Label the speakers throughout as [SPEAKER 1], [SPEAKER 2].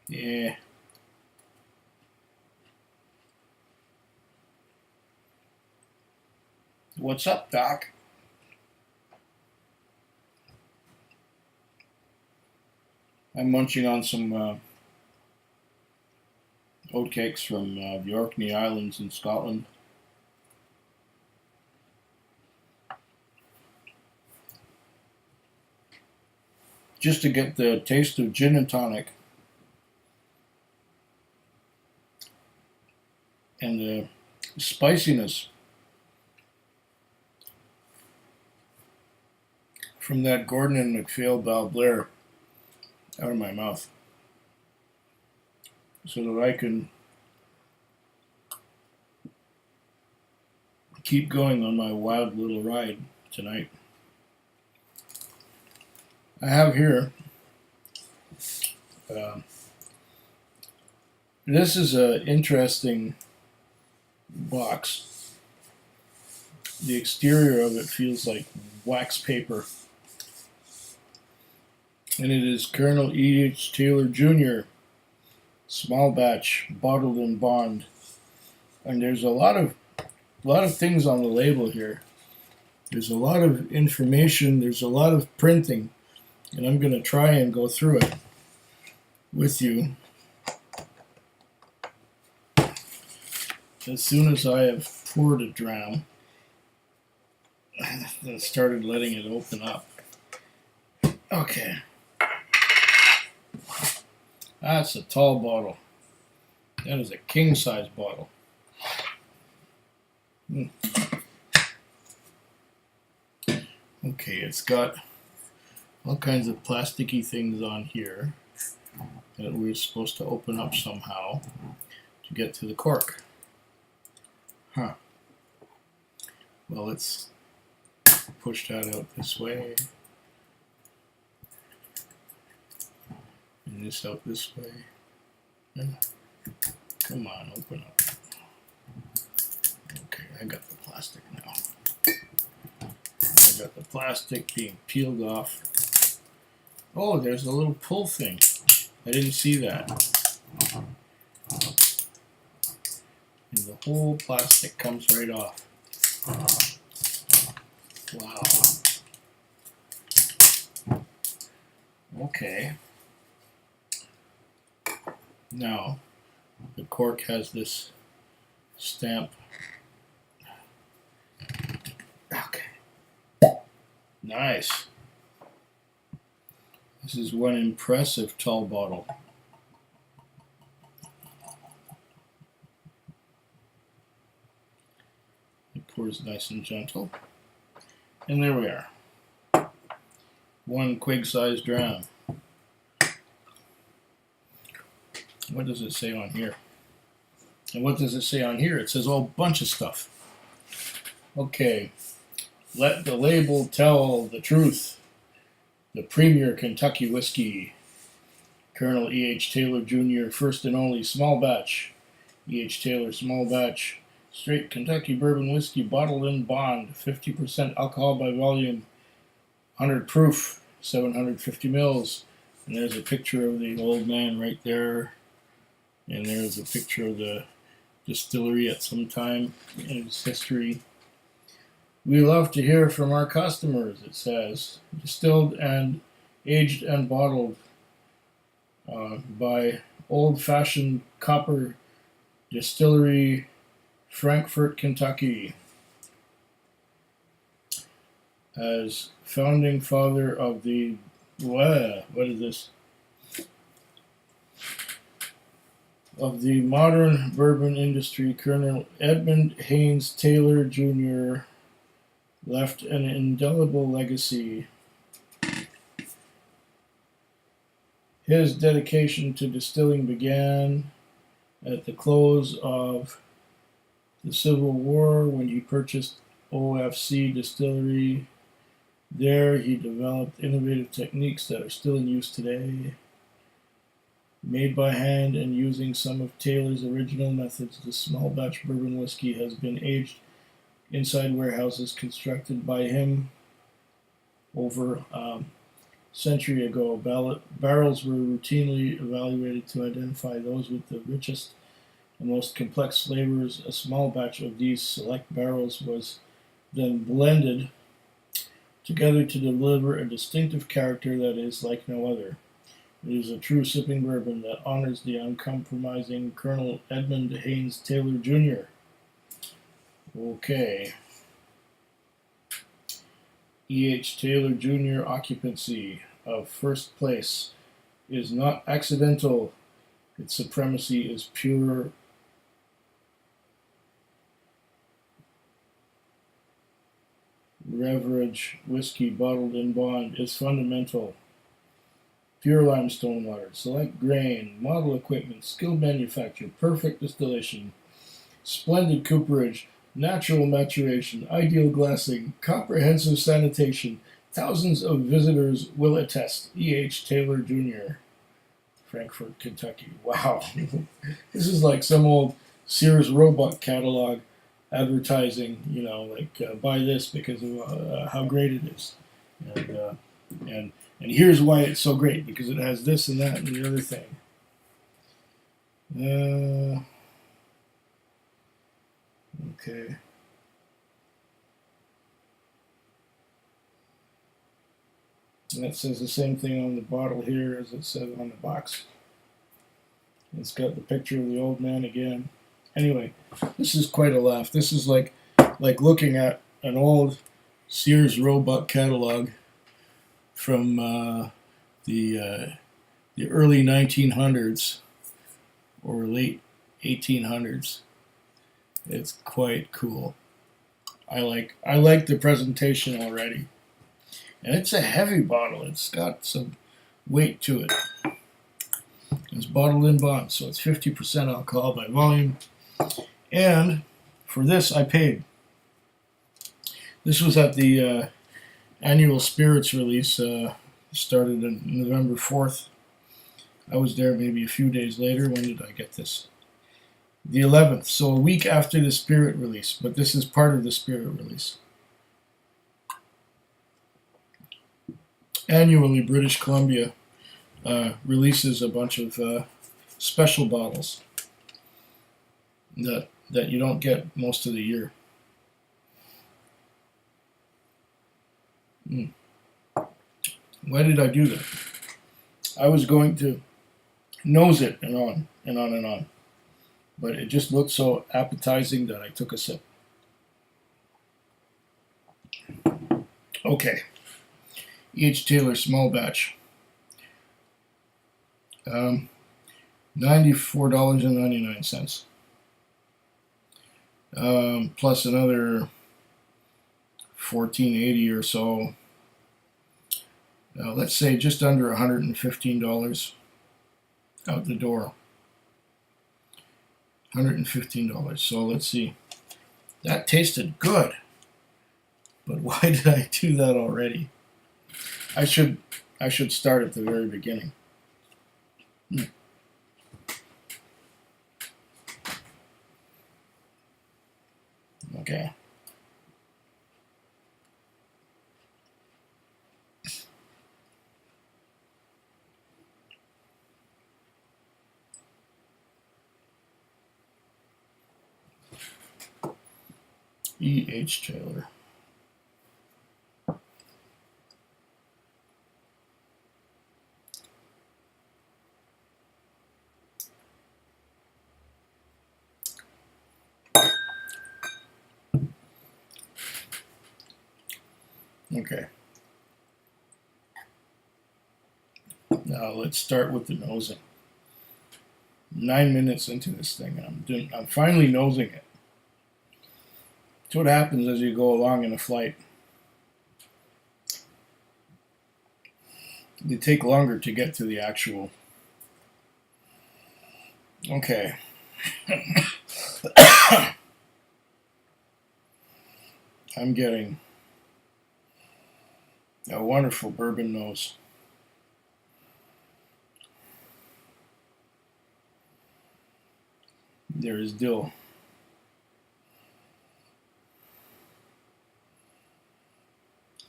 [SPEAKER 1] Yeah. What's up, Doc? I'm munching on some oatcakes from the Orkney Islands in Scotland. Just to get the taste of gin and tonic and the spiciness from that Gordon and MacPhail Balblair out of my mouth so that I can keep going on my wild little ride tonight. I have here, uh, this is an interesting box. The exterior of it feels like wax paper. And it is Colonel E.H. Taylor Jr. small batch, bottled in bond. And there's a lot of things on the label here. There's a lot of information, there's a lot of printing, and I'm going to try and go through it with you as soon as I have poured a dram and started letting it open up. Okay. That's a tall bottle. That is a king size bottle. Okay, it's got all kinds of plasticky things on here that we're supposed to open up somehow to get to the cork. Huh. Well, let's push that out this way. And this out this way. Yeah. Come on, open up. Okay, I got the plastic now. I got the plastic being peeled off. Oh, there's a little pull thing. I didn't see that. And the whole plastic comes right off. Wow. Okay. Now, the cork has this stamp. Okay. Nice. This is one impressive tall bottle. It pours nice and gentle. And there we are. One quig-sized dram. What does it say on here? And what does it say on here? It says a whole bunch of stuff. Okay. Let the label tell the truth. The premier Kentucky whiskey. Colonel E.H. Taylor Jr. First and only small batch. E.H. Taylor small batch. Straight Kentucky bourbon whiskey bottled in bond. 50% alcohol by volume. 100 proof. 750 mils. And there's a picture of the old man right there. And there's a picture of the distillery at some time in its history. We love to hear from our customers, it says. Distilled and aged and bottled by old-fashioned copper distillery, Frankfort, Kentucky. As founding father of the, what is this? Of the modern bourbon industry, Colonel Edmund Haynes Taylor Jr. left an indelible legacy. His dedication to distilling began at the close of the Civil War when he purchased OFC Distillery. There he developed innovative techniques that are still in use today. Made by hand and using some of Taylor's original methods, the small batch bourbon whiskey has been aged inside warehouses constructed by him over century ago, barrels were routinely evaluated to identify those with the richest and most complex flavors. A small batch of these select barrels was then blended together to deliver a distinctive character that is like no other. It is a true sipping bourbon that honors the uncompromising Colonel Edmund Haynes Taylor Jr. Okay. E.H. Taylor Jr. occupancy of first place is not accidental. Its supremacy is pure beverage whiskey bottled in bond is fundamental. Pure limestone water, select grain, model equipment, skilled manufacture, perfect distillation, splendid cooperage, natural maturation, ideal glassing, comprehensive sanitation. Thousands of visitors will attest. E.H. Taylor Jr., Frankfort, Kentucky. Wow. This is like some old Sears Roebuck catalog advertising, like buy this because of how great it is. And here's why it's so great, because it has this and that and the other thing. Okay. And it says the same thing on the bottle here as it says on the box. It's got the picture of the old man again. Anyway, this is quite a laugh. This is like looking at an old Sears Roebuck catalog from the early 1900s or late 1800s. It's quite cool. I like the presentation already, and it's a heavy bottle. It's got some weight to it. It's bottled in bond, so it's 50% alcohol by volume. And for this, I paid. This was at the annual spirits release. Started on November 4th. I was there maybe a few days later. When did I get this? The 11th, so a week after the spirit release, but this is part of the spirit release. Annually, British Columbia releases a bunch of special bottles that you don't get most of the year. Why did I do that? I was going to nose it and on and on and on, but it just looked so appetizing that I took a sip. Okay. E.H. Taylor small batch. $94.99. Plus another $14.80 or so. Let's say just under $115 out the door. $115. So let's see. That tasted good. But why did I do that already? I should start at the very beginning. Okay. E.H. Taylor. Okay. Now let's start with the nosing. 9 minutes into this thing, and I'm finally nosing it. That's what happens as you go along in a flight. They take longer to get to the actual. Okay. I'm getting a wonderful bourbon nose. There is dill.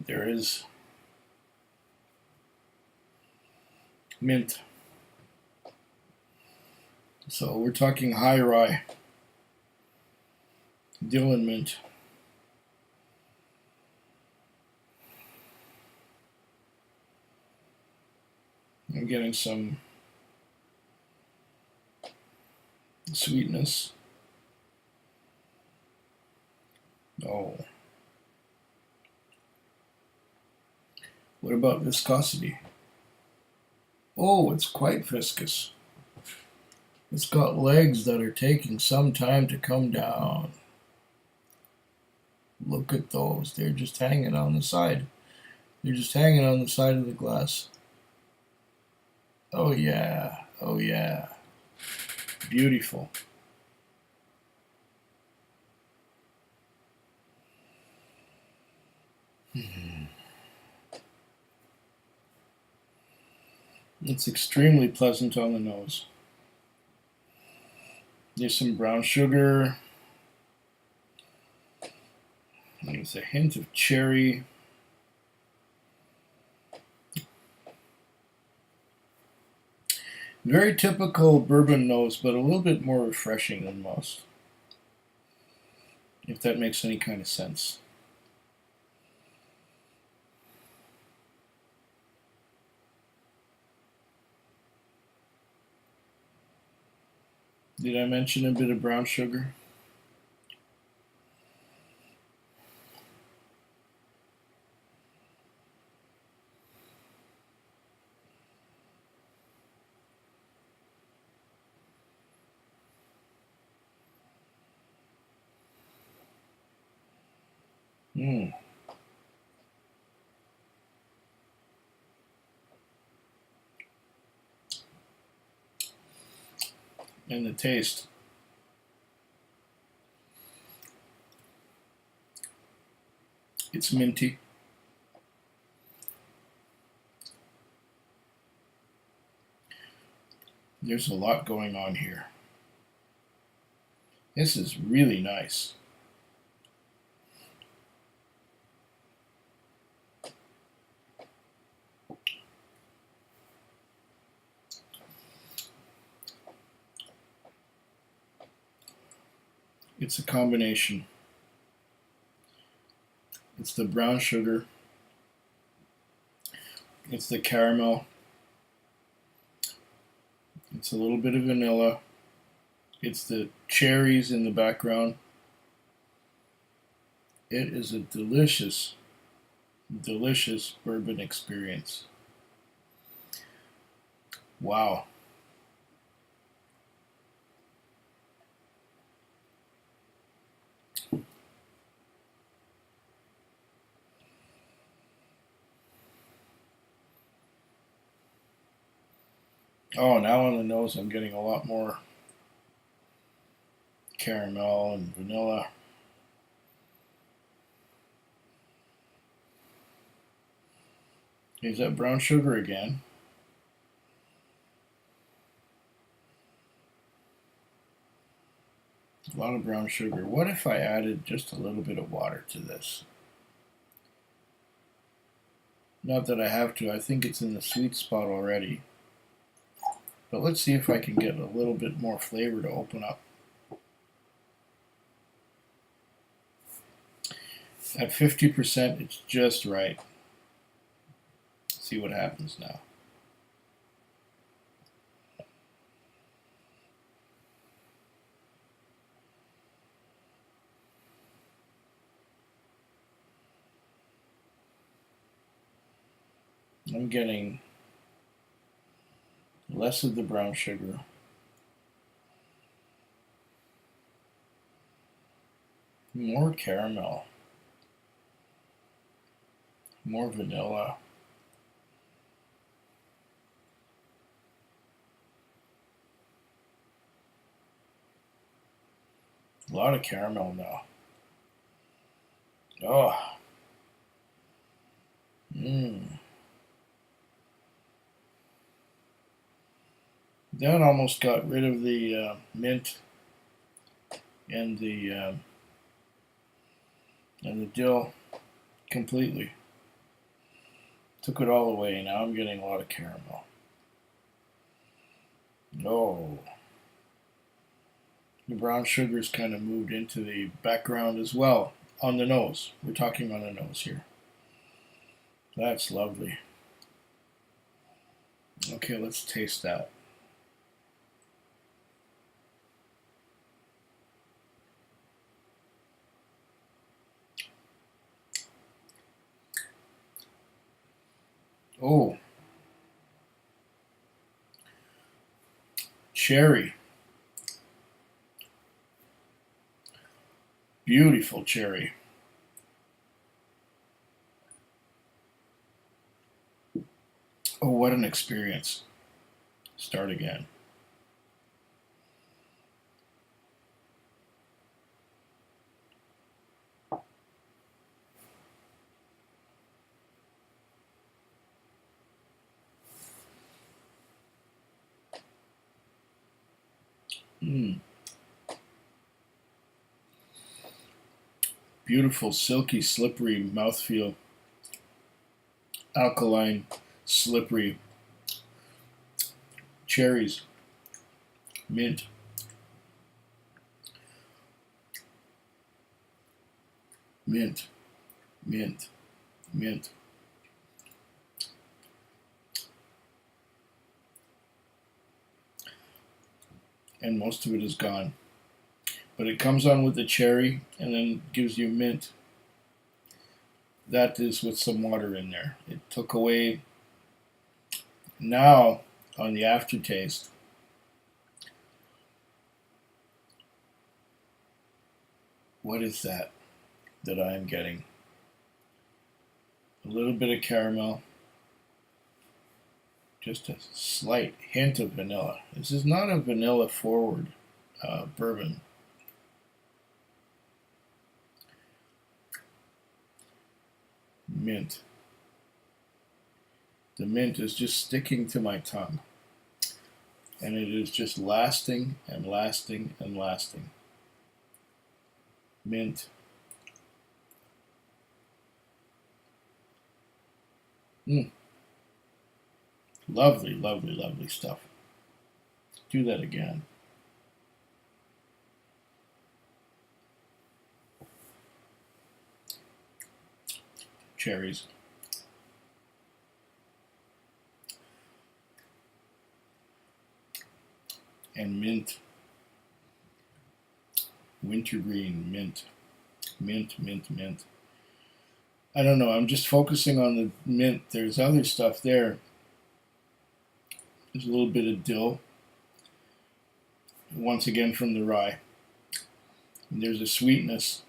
[SPEAKER 1] There is mint. So we're talking high rye, dill and mint. I'm getting some sweetness. Oh. What about viscosity? Oh, it's quite viscous. It's got legs that are taking some time to come down. Look at those. They're just hanging on the side. They're just hanging on the side of the glass. Oh yeah. Oh yeah. Beautiful. It's extremely pleasant on the nose. There's some brown sugar. There's a hint of cherry. Very typical bourbon nose, but a little bit more refreshing than most. If that makes any kind of sense. Did I mention a bit of brown sugar? Mmm. And the taste. It's minty. There's a lot going on here. This is really nice. It's a combination. It's the brown sugar. It's the caramel. It's a little bit of vanilla. It's the cherries in the background. It is a delicious, delicious bourbon experience. Wow. Oh, now on the nose I'm getting a lot more caramel and vanilla. Is that brown sugar again? A lot of brown sugar. What if I added just a little bit of water to this? Not that I have to, I think it's in the sweet spot already. But let's see if I can get a little bit more flavor to open up. At 50%, it's just right. See what happens now. I'm getting less of the brown sugar. More caramel. More vanilla. A lot of caramel now. Oh. Mmm. That almost got rid of the mint and the dill completely. Took it all away. Now I'm getting a lot of caramel. Oh, the brown sugar's kind of moved into the background as well on the nose. We're talking on the nose here. That's lovely. Okay, let's taste that. Oh, cherry. Beautiful cherry. Oh, what an experience. Start again. Mm. Beautiful, silky, slippery mouthfeel. Alkaline, slippery. Cherries. Mint. Mint. Mint. Mint. And most of it is gone. But it comes on with the cherry and then gives you mint. That is with some water in there. It took away. Now, on the aftertaste, what is that I am getting? A little bit of caramel, just a slight hint of vanilla. This is not a vanilla forward bourbon. Mint. The mint is just sticking to my tongue. And it is just lasting and lasting and lasting. Mint. Mm. Lovely, lovely, lovely stuff. Do that again. Cherries. And mint. Wintergreen, mint. Mint, mint, mint. I don't know, I'm just focusing on the mint. There's other stuff there. There's a little bit of dill. Once again from the rye. And there's a sweetness.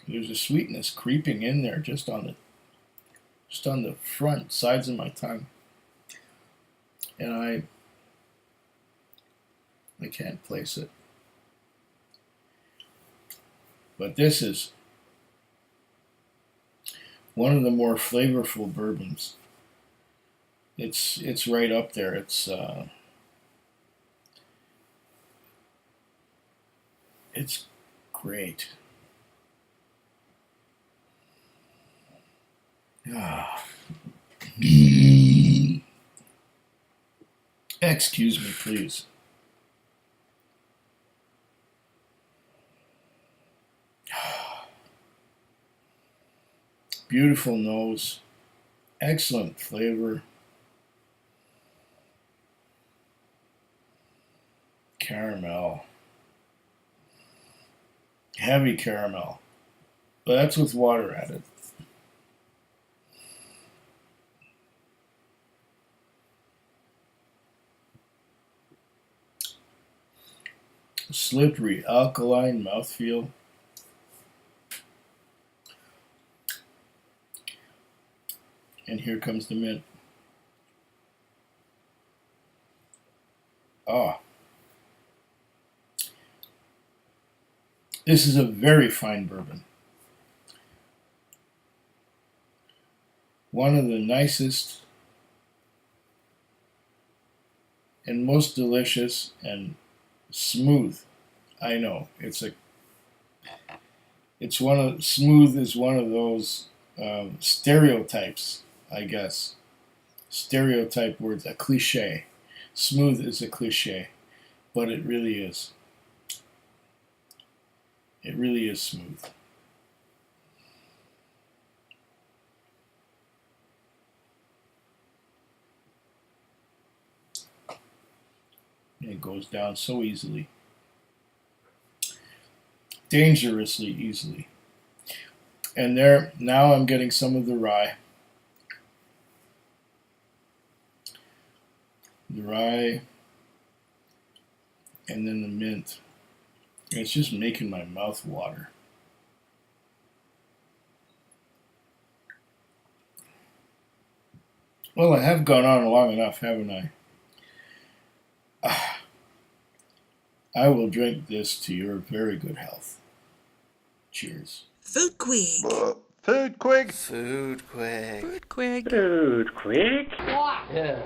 [SPEAKER 1] There's a sweetness creeping in there just on the front sides of my tongue. And I can't place it. But this is one of the more flavorful bourbons. It's right up there. It's great. Ah. Excuse me, please. Beautiful nose, excellent flavor, caramel, heavy caramel, but that's with water added. Slippery, alkaline mouthfeel. And here comes the mint. Ah. This is a very fine bourbon. One of the nicest and most delicious and smooth. I know smooth is one of those stereotypes, I guess. Stereotype words, a cliche. Smooth is a cliche, but it really is. It really is smooth. It goes down so easily. Dangerously easily. And there, now I'm getting some of the rye. The rye and then the mint. It's just making my mouth water. Well, I have gone on long enough, haven't I? I will drink this to your very good health. Cheers.
[SPEAKER 2] Food Quig.
[SPEAKER 3] Food Quig.
[SPEAKER 4] Food Quig.
[SPEAKER 2] Food Quig.
[SPEAKER 5] Food Quig.
[SPEAKER 6] Yeah.